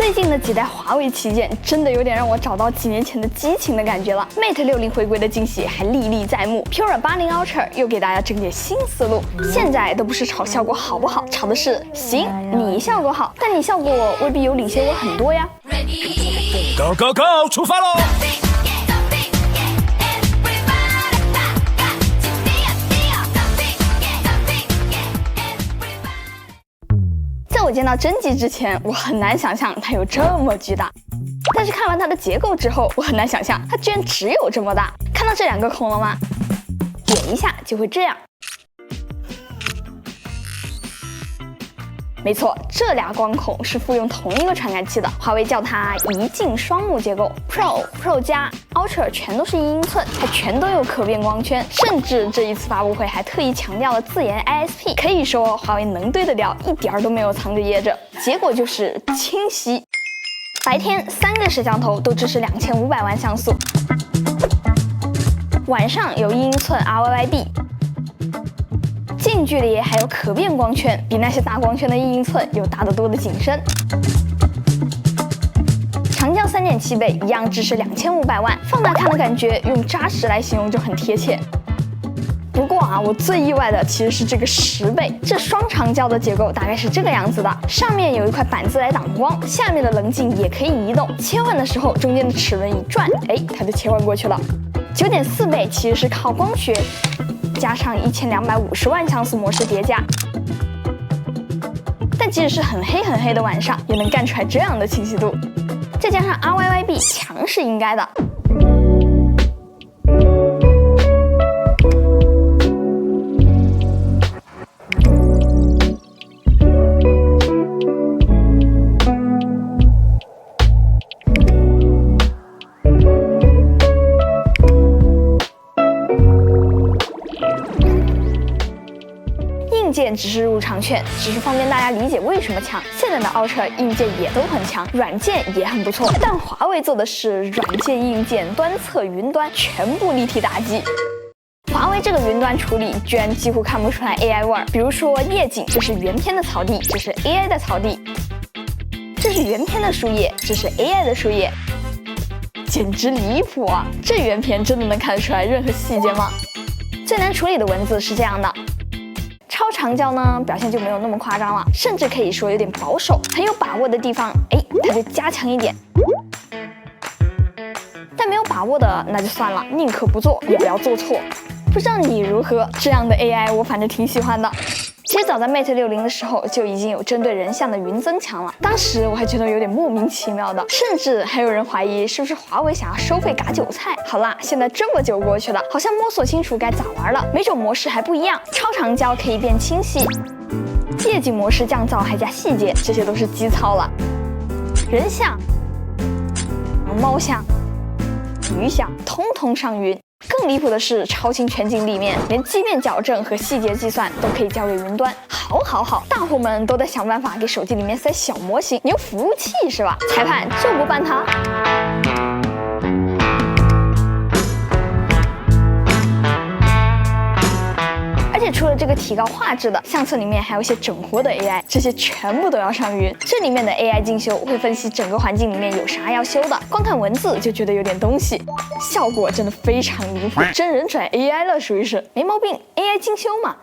最近的几代华为旗舰真的有点让我找到几年前的激情的感觉了。Mate 60回归的惊喜还历历在目 ，Pura 80 Ultra 又给大家整点新思路。现在都不是炒效果好不好，炒的是行，你效果好，但你效果未必有领先我很多呀。Go go go， 出发喽！在我见到真机之前，我很难想象它有这么巨大。但是看完它的结构之后，我很难想象它居然只有这么大。看到这两个孔了吗？点一下就会这样。没错，这俩光孔是复用同一个传感器的，华为叫它一镜双目结构。Pro 加 Ultra 全都是1英寸，还全都有可变光圈，甚至这一次发布会还特意强调了自研 ISP， 可以说华为能对得了，一点儿都没有藏着掖着。结果就是清晰。白天3个摄像头都支持2500万像素，晚上有1英寸 RYYD。近距离还有可变光圈，比那些大光圈的1英寸有大得多的景深。长焦3.7倍，一样支持2500万，放大看的感觉用扎实来形容就很贴切。不过啊，我最意外的其实是这个10倍，这双长焦的结构大概是这个样子的，上面有一块板子来挡光，下面的棱镜也可以移动，切换的时候中间的齿轮一转，它就切换过去了。9.4倍其实是靠光学加上1250万像素模式叠加，但即使是很黑的晚上，也能干出来这样的清晰度，再加上 RYYB 强是应该的。硬件只是入场券，只是方便大家理解为什么强。现在的 Ultra 硬件也都很强，软件也很不错，但华为做的是软件、硬件、端侧、云端全部立体打击。华为这个云端处理居然几乎看不出来 AI 味儿，比如说夜景，这是原片的草地，这是 AI 的草地；这是原片的树叶，这是 AI 的树叶，简直离谱啊！这原片真的能看得出来任何细节吗？最难处理的文字是这样的。超长焦呢，表现就没有那么夸张了，甚至可以说有点保守，很有把握的地方，它就加强一点。但没有把握的那就算了，宁可不做也不要做错。不知道你如何，这样的 AI 我反正挺喜欢的。其实早在 Mate 60的时候就已经有针对人像的云增强了，当时我还觉得有点莫名其妙的，甚至还有人怀疑是不是华为想要收费割韭菜。好啦，现在这么久过去了，好像摸索清楚该咋玩了，每种模式还不一样，超长焦可以变清晰，夜景模式降噪还加细节，这些都是基操了。人像、猫像、鱼像，通通上云。更离谱的是，超清全景里面连畸变矫正和细节计算都可以交给云端。好，大户们都在想办法给手机里面塞小模型，你有服务器是吧？裁判就不办它。而且除了这个提高画质的，相册里面还有一些整活的 AI， 这些全部都要上云。这里面的 AI 精修会分析整个环境里面有啥要修的，光看文字就觉得有点东西，效果真的非常离谱，真人转 AI 了，属于是没毛病 ，AI 精修嘛。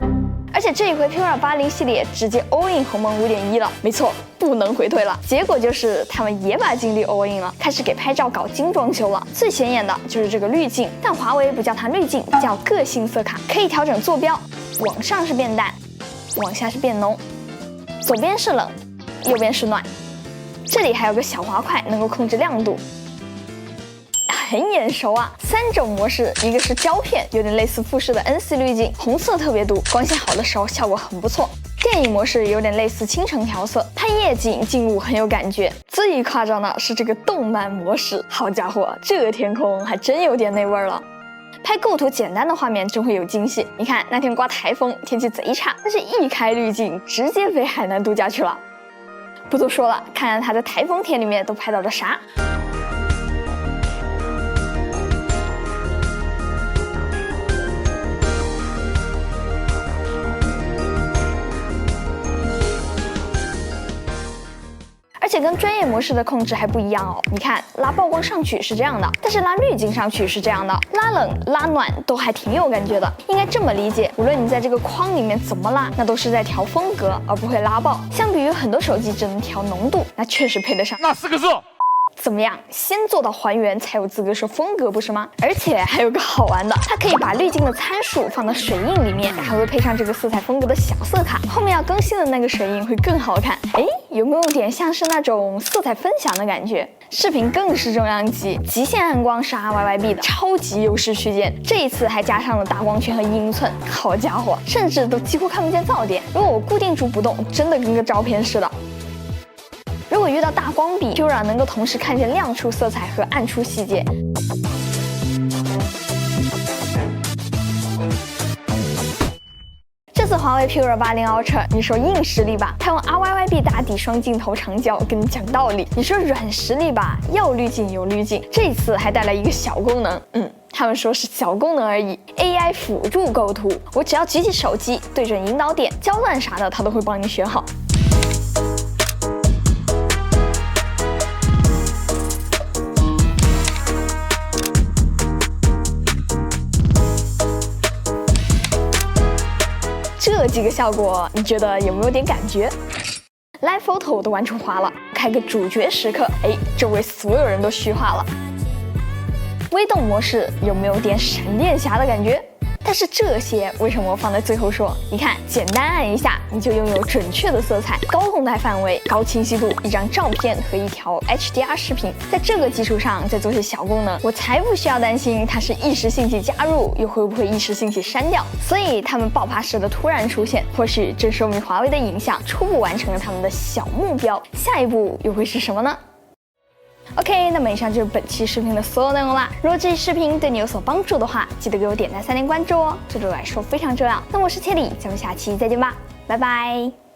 而且这一回 Pura 80系列直接 all in 鸿蒙 5.1 了，没错，不能回退了。结果就是他们也把精力 all in 了，开始给拍照搞精装修了。最显眼的就是这个滤镜，但华为不叫它滤镜，叫个性色卡，可以调整坐标，往上是变淡，往下是变浓，左边是冷，右边是暖。这里还有个小滑块，能够控制亮度。很眼熟啊！3种模式，一个是胶片，有点类似富士的 NC 滤镜，红色特别毒，光线好的时候效果很不错。电影模式有点类似清橙调色，拍夜景静物很有感觉。最夸张的是这个动漫模式，好家伙，这个天空还真有点那味儿了。拍构图简单的画面真会有惊喜。你看那天刮台风，天气贼差，但是一开滤镜，直接飞海南度假去了。不多说了，看看他在台风天里面都拍到了啥。而而且跟专业模式的控制还不一样哦。你看，拉曝光上去是这样的，但是拉滤镜上去是这样的，拉冷拉暖都还挺有感觉的。应该这么理解，无论你在这个框里面怎么拉，那都是在调风格，而不会拉爆。相比于很多手机只能调浓度，那确实配得上那4个字。怎么样？先做到还原才有资格说风格，不是吗？而且还有个好玩的，它可以把滤镜的参数放到水印里面，还会配上这个色彩风格的小色卡，后面要更新的那个水印会更好看。哎，有没有点像是那种色彩分享的感觉？视频更是重量级，极限暗光是 RYYB 的超级优势区间，这一次还加上了大光圈和英寸，好家伙，甚至都几乎看不见噪点。如果我固定住不动，真的跟个照片似的。如果遇到大光比，就让能够同时看见亮处色彩和暗处细节。这次华为 P20 80 Ultra， 你说硬实力吧，它用 RYYB 大底双镜头长焦，跟你讲道理；你说软实力吧，要滤镜有滤镜，这次还带来一个小功能，他们说是小功能而已 ，AI 辅助构图，我只要举起手机，对准引导点、焦段啥的，它都会帮你选好。这几个效果，你觉得有没有点感觉 ？Live Photo 都完成花了，开个主角时刻，哎，周围所有人都虚化了。微动模式有没有点闪电侠的感觉？但是这些为什么我放在最后说？你看，简单按一下，你就拥有准确的色彩、高动态范围、高清晰度，一张照片和一条 HDR 视频。在这个基础上再做些小功能，我才不需要担心它是一时兴起加入，又会不会一时兴起删掉。所以他们爆发式的突然出现，或许正说明华为的影像初步完成了他们的小目标。下一步又会是什么呢？OK， 那么以上就是本期视频的所有内容啦。如果这期视频对你有所帮助的话，记得给我点赞3连关注哦，这对我来说非常重要。那我是千里，咱们下期再见吧，拜拜。